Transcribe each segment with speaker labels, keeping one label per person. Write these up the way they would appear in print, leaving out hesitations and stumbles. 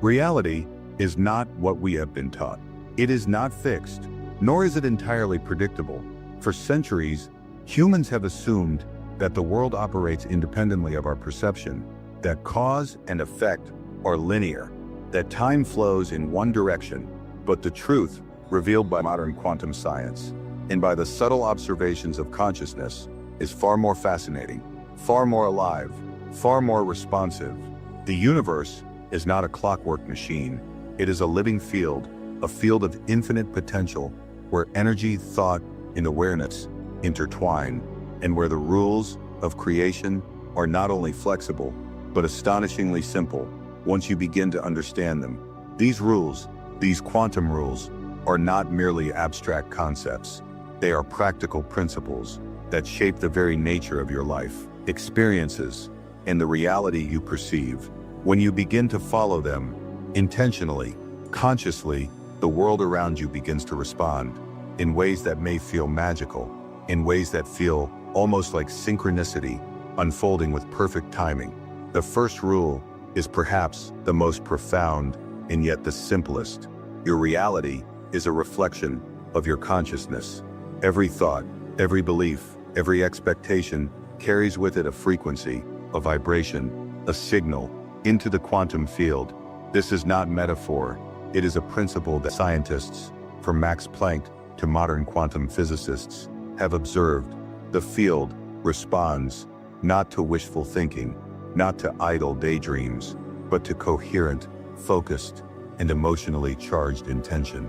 Speaker 1: Reality is not what we have been taught. It is not fixed, nor is it entirely predictable. For centuries, humans have assumed that the world operates independently of our perception, that cause and effect are linear, that time flows in one direction. But the truth, revealed by modern quantum science and by the subtle observations of consciousness, is far more fascinating, far more alive, far more responsive. The universe is not a clockwork machine. It is a living field, a field of infinite potential, where energy, thought, and awareness intertwine, and where the rules of creation are not only flexible, but astonishingly simple once you begin to understand them. These rules, these quantum rules, are not merely abstract concepts. They are practical principles that shape the very nature of your life, experiences, and the reality you perceive. When you begin to follow them, intentionally, consciously, the world around you begins to respond in ways that may feel magical, in ways that feel almost like synchronicity, unfolding with perfect timing. The first rule is perhaps the most profound and yet the simplest. Your reality is a reflection of your consciousness. Every thought, every belief, every expectation carries with it a frequency, a vibration, a signal into the quantum field. This is not metaphor. It is a principle that scientists, from Max Planck to modern quantum physicists, have observed. The field responds not to wishful thinking, not to idle daydreams, but to coherent, focused, and emotionally charged intention.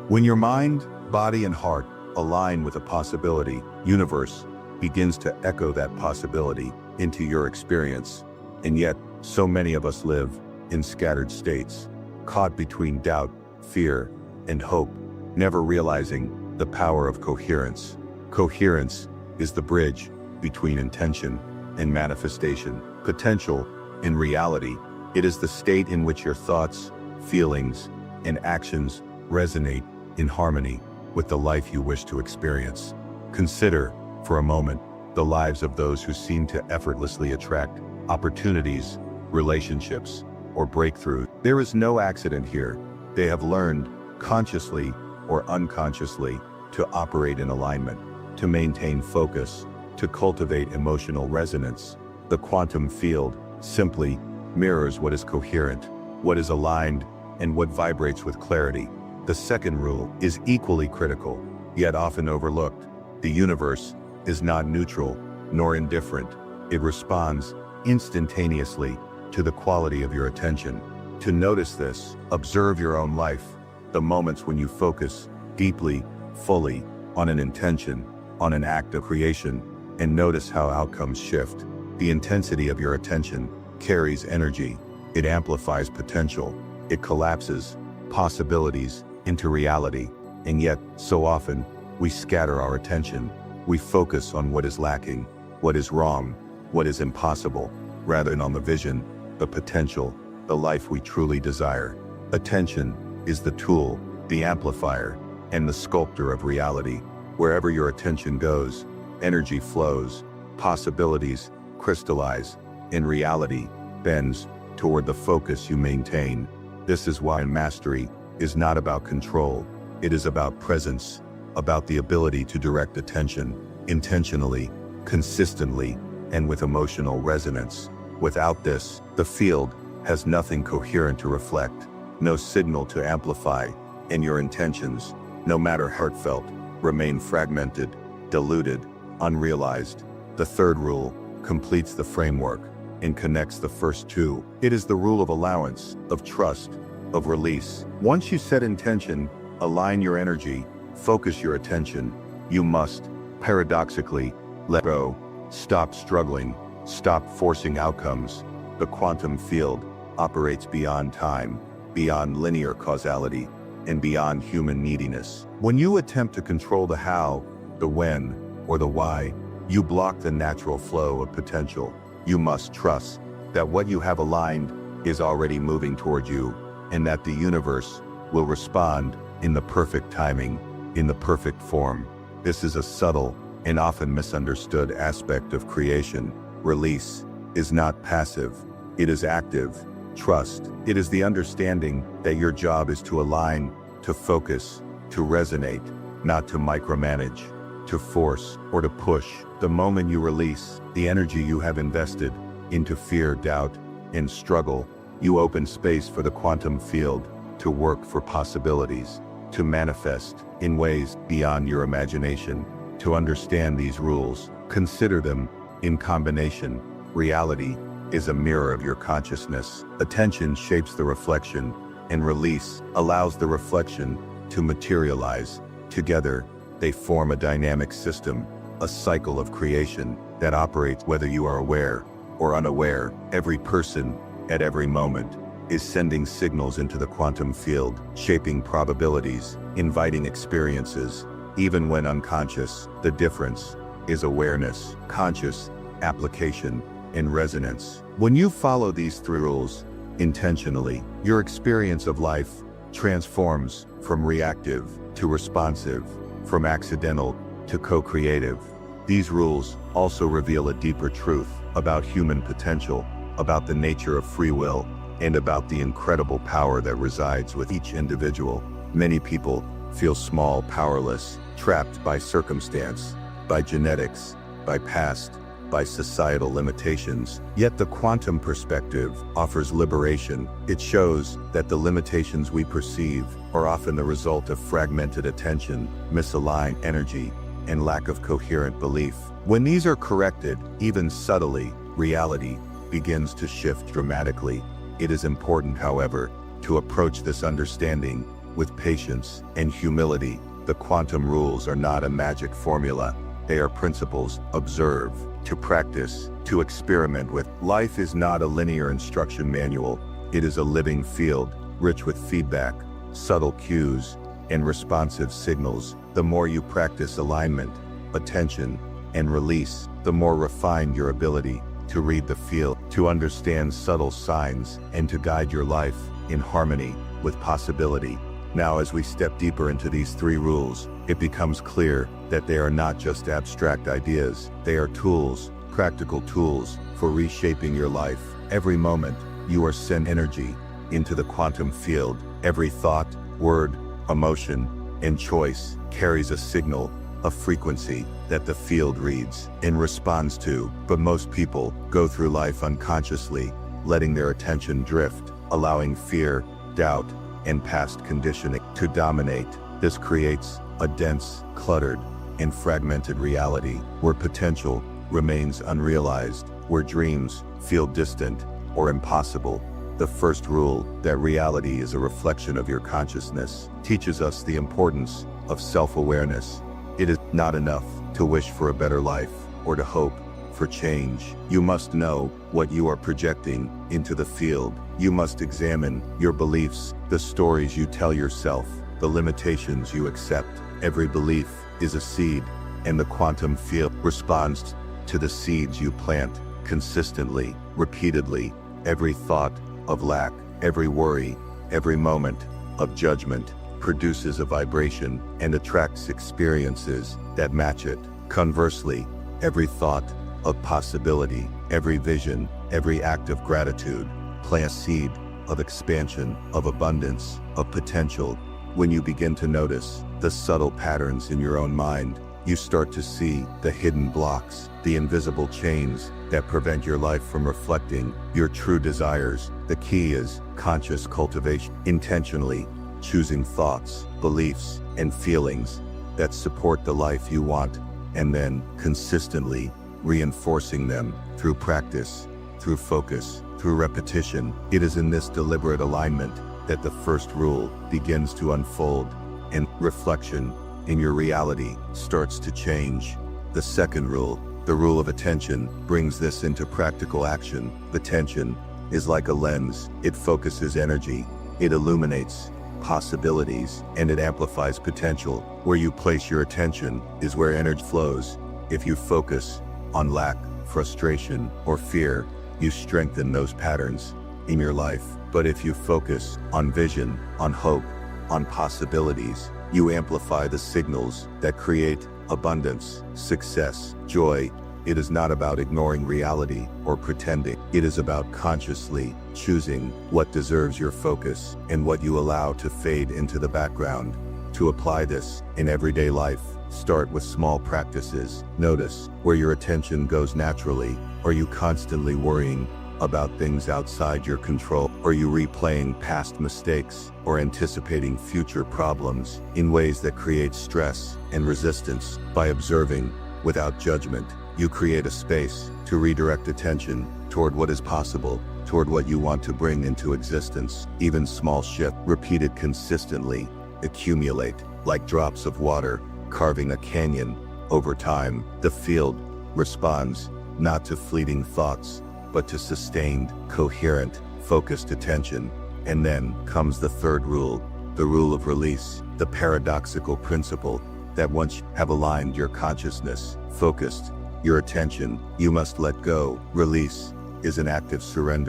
Speaker 1: When your mind, body, and heart align with a possibility, universe begins to echo that possibility into your experience. And yet, so many of us live in scattered states, caught between doubt, fear, and hope, never realizing the power of coherence. Coherence is the bridge between intention and manifestation, potential and reality. It is the state in which your thoughts, feelings, and actions resonate in harmony with the life you wish to experience. Consider, for a moment, the lives of those who seem to effortlessly attract opportunities, relationships, or breakthroughs. There is no accident here. They have learned, consciously or unconsciously, to operate in alignment, to maintain focus, to cultivate emotional resonance. The quantum field simply mirrors what is coherent, what is aligned, and what vibrates with clarity. The second rule is equally critical, yet often overlooked. The universe is not neutral nor indifferent. It responds instantaneously to the quality of your attention. To notice this, observe your own life, the moments when you focus deeply, fully, on an intention, on an act of creation, and notice how outcomes shift. The intensity of your attention carries energy. It amplifies potential. It collapses possibilities into reality. And yet, so often, we scatter our attention. We focus on what is lacking, what is wrong, what is impossible, rather than on the vision, the potential, the life we truly desire. Attention is the tool, the amplifier, and the sculptor of reality. Wherever your attention goes, energy flows, possibilities crystallize, and reality bends toward the focus you maintain. This is why mastery is not about control. It is about presence, about the ability to direct attention intentionally, consistently, and with emotional resonance. Without this, the field has nothing coherent to reflect, no signal to amplify, and your intentions, no matter heartfelt, remain fragmented, diluted, unrealized. The third rule completes the framework and connects the first two. It is the rule of allowance, of trust, of release. Once you set intention, align your energy, focus your attention, you must, paradoxically, let go, stop struggling, stop forcing outcomes. The quantum field operates beyond time, beyond linear causality, and beyond human neediness. When you attempt to control the how, the when, or the why, you block the natural flow of potential. You must trust that what you have aligned is already moving toward you, and that the universe will respond in the perfect timing, in the perfect form. This is a subtle and often misunderstood aspect of creation. Release is not passive, it is active. Trust. It is the understanding that your job is to align, to focus, to resonate, not to micromanage, to force, or to push. The moment you release the energy you have invested into fear, doubt, and struggle, you open space for the quantum field to work for possibilities, to manifest in ways beyond your imagination. To understand these rules, consider them in combination. Reality is a mirror of your consciousness. Attention shapes the reflection, and release allows the reflection to materialize. Together, they form a dynamic system, a cycle of creation that operates whether you are aware or unaware. Every person, at every moment, is sending signals into the quantum field, shaping probabilities, inviting experiences, even when unconscious. The difference is awareness, conscious application, and resonance. When you follow these three rules intentionally, your experience of life transforms from reactive to responsive, from accidental to co-creative. These rules also reveal a deeper truth about human potential, about the nature of free will, and about the incredible power that resides with each individual. Many people feel small, powerless, trapped by circumstance, by genetics, by past, by societal limitations. Yet the quantum perspective offers liberation. It shows that the limitations we perceive are often the result of fragmented attention, misaligned energy, and lack of coherent belief. When these are corrected, even subtly, reality begins to shift dramatically. It is important, however, to approach this understanding with patience and humility. The quantum rules are not a magic formula. They are principles. Observe, to practice, to experiment with. Life is not a linear instruction manual. It is a living field, rich with feedback, subtle cues, and responsive signals. The more you practice alignment, attention, and release, the more refined your ability to read the field, to understand subtle signs, and to guide your life in harmony with possibility. Now, as we step deeper into these three rules, it becomes clear that they are not just abstract ideas. They are tools, practical tools, for reshaping your life. Every moment, you are sending energy into the quantum field. Every thought, word, emotion, and choice carries a signal, a frequency that the field reads and responds to. But most people go through life unconsciously, letting their attention drift, allowing fear, doubt, and past conditioning to dominate. This creates a dense, cluttered, and fragmented reality where potential remains unrealized, where dreams feel distant or impossible. The first rule, that reality is a reflection of your consciousness, teaches us the importance of self-awareness. It is not enough to wish for a better life or to hope for change. You must know what you are projecting into the field. You must examine your beliefs, the stories you tell yourself, the limitations you accept. Every belief is a seed, and the quantum field responds to the seeds you plant consistently, repeatedly. Every thought of lack, every worry, every moment of judgment produces a vibration and attracts experiences that match it. Conversely, every thought of possibility, every vision, every act of gratitude plants a seed of expansion, of abundance, of potential. When you begin to notice the subtle patterns in your own mind, you start to see the hidden blocks, the invisible chains that prevent your life from reflecting your true desires. The key is conscious cultivation, intentionally choosing thoughts, beliefs, and feelings that support the life you want, and then consistently reinforcing them through practice, through focus, through repetition. It is in this deliberate alignment that the first rule begins to unfold, and reflection in your reality starts to change. The second rule, the rule of attention, brings this into practical action. Attention is like a lens. It focuses energy, it illuminates possibilities, and it amplifies potential. Where you place your attention is where energy flows. If you focus on lack, frustration, or fear, you strengthen those patterns in your life. But if you focus on vision, on hope, on possibilities, you amplify the signals that create abundance, success, joy, It is not about ignoring reality or pretending. It is about consciously choosing what deserves your focus and what you allow to fade into the background. To apply this in everyday life, start with small practices. Notice where your attention goes naturally. Are you constantly worrying about things outside your control? Are you replaying past mistakes or anticipating future problems in ways that create stress and resistance? By observing without judgment, you create a space to redirect attention toward what is possible, toward what you want to bring into existence. Even small shifts, repeated consistently, accumulate like drops of water carving a canyon. Over time, the field responds not to fleeting thoughts, but to sustained, coherent, focused attention. And then comes the third rule, the rule of release, the paradoxical principle that once you have aligned your consciousness, focused your attention, you must let go. Release is an act of surrender.